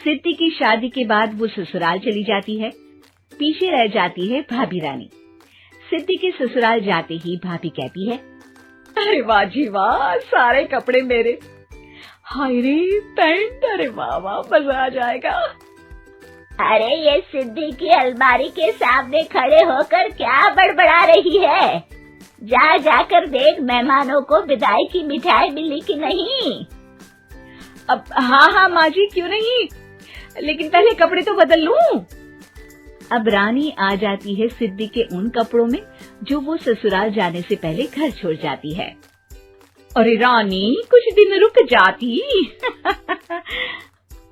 सिद्धि की शादी के बाद वो ससुराल चली जाती है। पीछे रह जाती है भाभी रानी। सिद्धि के ससुराल जाते ही भाभी कहती है, अरे वाह जी वाह, सारे कपड़े मेरे। हाय रे पैंट, अरे वाह वाह, मजा आ जाएगा। अरे ये सिद्धि की अलमारी के सामने खड़े होकर क्या बड़बड़ा रही है? जाकर देख मेहमानों को विदाई की मिठाई मिली कि नहीं। अब हाँ माँ जी, क्यों नहीं, लेकिन पहले कपड़े तो बदल लूं। अब रानी आ जाती है सिद्धि के उन कपड़ों में जो वो ससुराल जाने से पहले घर छोड़ जाती है। अरे रानी, कुछ दिन रुक जाती।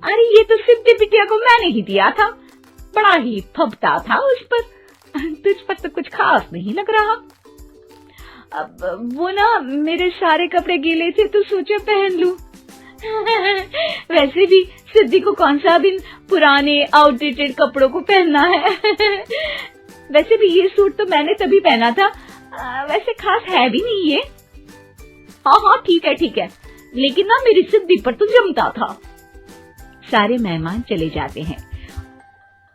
अरे ये तो सिद्धि बिटिया को मैंने ही दिया था, बड़ा ही फबता था उस पर, तुझ पर तो कुछ खास नहीं लग रहा। अब वो ना मेरे सारे कपड़े गीले थे तो सोचा पहन लूं। वैसे भी सिद्धि को कौन सा भी पुराने आउटडेटेड कपड़ों को पहनना है। वैसे भी ये सूट तो मैंने तभी पहना था, वैसे खास है भी नहीं ये। हाँ ठीक है, लेकिन ना मेरी सिद्धि पर तो जमता था। सारे मेहमान चले जाते हैं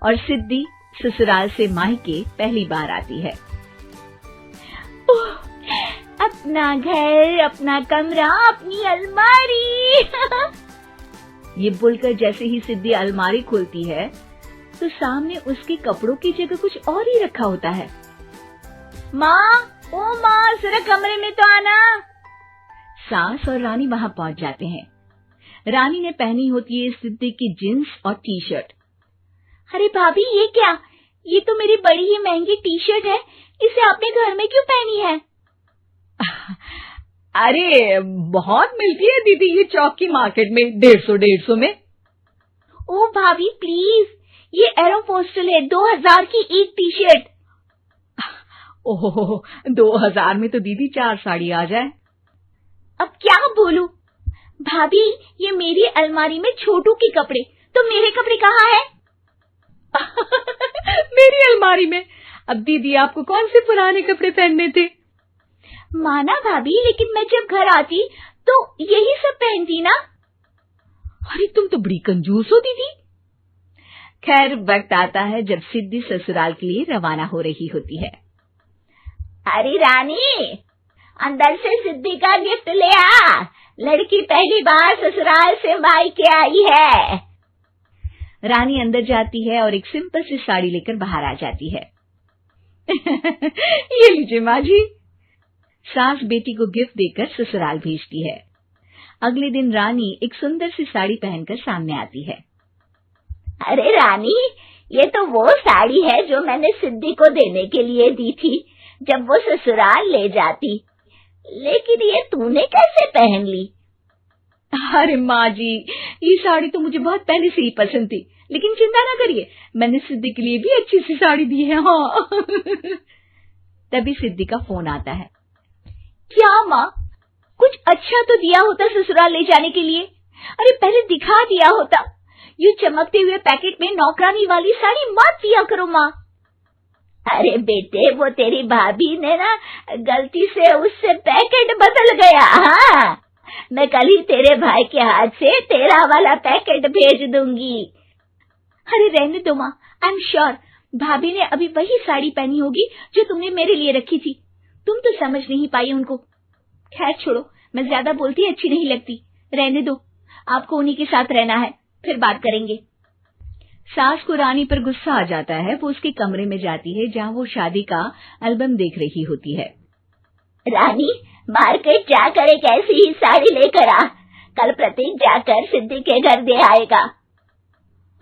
और सिद्धि ससुराल से मायके पहली बार आती है। अपना घर, अपना कमरा, अपनी अलमारी। ये बोलकर जैसे ही सिद्धि अलमारी खोलती है तो सामने उसके कपड़ों की जगह कुछ और ही रखा होता है। ओ माँ, जरा कमरे में तो आना। सास और रानी वहां पहुंच जाते हैं। रानी ने पहनी होती है सिद्धि की जींस और टी शर्ट। अरे भाभी, ये क्या? ये तो मेरी बड़ी ही महंगी टी शर्ट है, इसे आपने घर में क्यों पहनी है? अरे बहुत मिलती है दीदी ये चौक की मार्केट में, 150 में। ओ भाभी प्लीज, ये एरोपोस्टल है, 2000 की एक टी शर्ट। ओहो, 2000 में तो दीदी 4 साड़ी आ जाए। अब क्या बोलूं? भाभी, ये मेरी अलमारी में छोटू के कपड़े, तो मेरे कपड़े कहाँ हैं? मेरी अलमारी में? अब दीदी आपको कौन से पुराने कपड़े पहनने थे? माना भाभी, लेकिन मैं जब घर आती तो यही सब पहनती ना। अरे तुम तो बड़ी कंजूस हो दीदी। खैर, वक्त आता है जब सिद्धि ससुराल के लिए रवाना हो रही होती है। अरे रानी, अंदर से सिद्धि का गिफ्ट ले आ, लड़की पहली बार ससुराल से मायके आई है। रानी अंदर जाती है और एक सिंपल सी साड़ी लेकर बाहर आ जाती है। ये लीजिए माँ जी। सास बेटी को गिफ्ट देकर ससुराल भेजती है। अगले दिन रानी एक सुंदर सी साड़ी पहनकर सामने आती है। अरे रानी, ये तो वो साड़ी है जो मैंने सिद्धि को देने के लिए दी थी जब वो ससुराल ले जाती, लेकिन ये तूने कैसे पहन ली? अरे माँ जी, ये साड़ी तो मुझे बहुत पहले से ही पसंद थी, लेकिन चिंता ना करिए, मैंने सिद्धि के लिए भी अच्छी सी साड़ी दी है। हाँ। तभी सिद्धि का फोन आता है। क्या माँ, कुछ अच्छा तो दिया होता ससुराल ले जाने के लिए। अरे पहले दिखा दिया होता। यूं चमकते हुए पैकेट में नौकरानी वाली साड़ी मत दिया करो माँ। अरे बेटे, वो तेरी भाभी ने ना गलती से उससे पैकेट बदल गया। हाँ, मैं कल ही तेरे भाई के हाथ से तेरा वाला पैकेट भेज दूंगी। अरे रहने दो माँ, आई एम श्योर भाभी ने अभी वही साड़ी पहनी होगी जो तुमने मेरे लिए रखी थी। तुम तो समझ नहीं पाई उनको। खैर छोड़ो, मैं ज्यादा बोलती अच्छी नहीं लगती, रहने दो, आपको उन्हीं के साथ रहना है, फिर बात करेंगे। सास को रानी पर गुस्सा आ जाता है। वो उसके कमरे में जाती है जहाँ वो शादी का एल्बम देख रही होती है। रानी, मार्केट जाकर एक ऐसी ही साड़ी लेकर आ, कल प्रतीक जाकर सिद्धि के घर दे आएगा।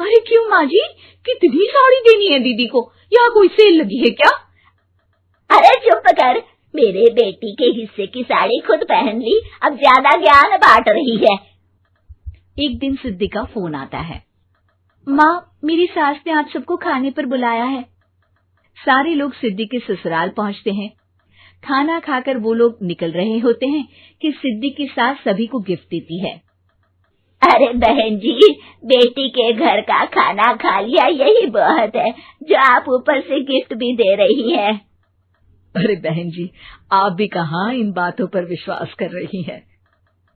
अरे क्यों माँ जी, कितनी साड़ी देनी है दीदी को? यहाँ कोई सेल लगी है क्या? अरे चुप कर, मेरे बेटी के हिस्से की साड़ी खुद पहन ली, अब ज्यादा ज्ञान बांट रही है। एक दिन सिद्धि का फोन आता है। माँ, मेरी सास ने आप सबको खाने पर बुलाया है। सारे लोग सिद्धि के ससुराल पहुँचते हैं। खाना खाकर वो लोग निकल रहे होते हैं कि सिद्धि की सास सभी को गिफ्ट देती है। अरे बहन जी, बेटी के घर का खाना खा लिया, यही बहुत है जो आप ऊपर से गिफ्ट भी दे रही है। अरे बहन जी, आप भी कहाँ इन बातों पर विश्वास कर रही हैं।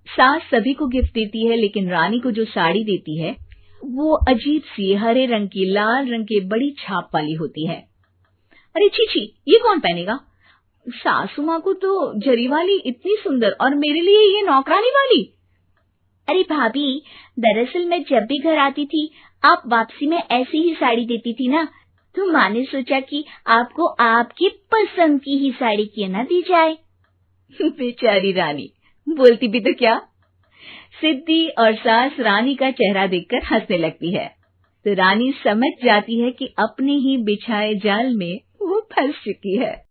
सास सभी को गिफ्ट देती है, लेकिन रानी को जो साड़ी देती है वो अजीब सी हरे रंग की लाल रंग के बड़ी छाप वाली होती है। अरे छी छी, ये कौन पहनेगा? सासू माँ को तो जरी वाली इतनी सुंदर और मेरे लिए ये नौकरानी वाली। अरे भाभी, दरअसल मैं जब भी घर आती थी आप वापसी में ऐसी ही साड़ी देती थी ना, तो माँ ने सोचा कि आपको आपकी पसंद की ही साड़ी क्यों ना दी जाए। बेचारी रानी, बोलती भी तो क्या। सिद्धि और सास रानी का चेहरा देखकर हंसने लगती है, तो रानी समझ जाती है कि अपने ही बिछाए जाल में वो फंस चुकी है।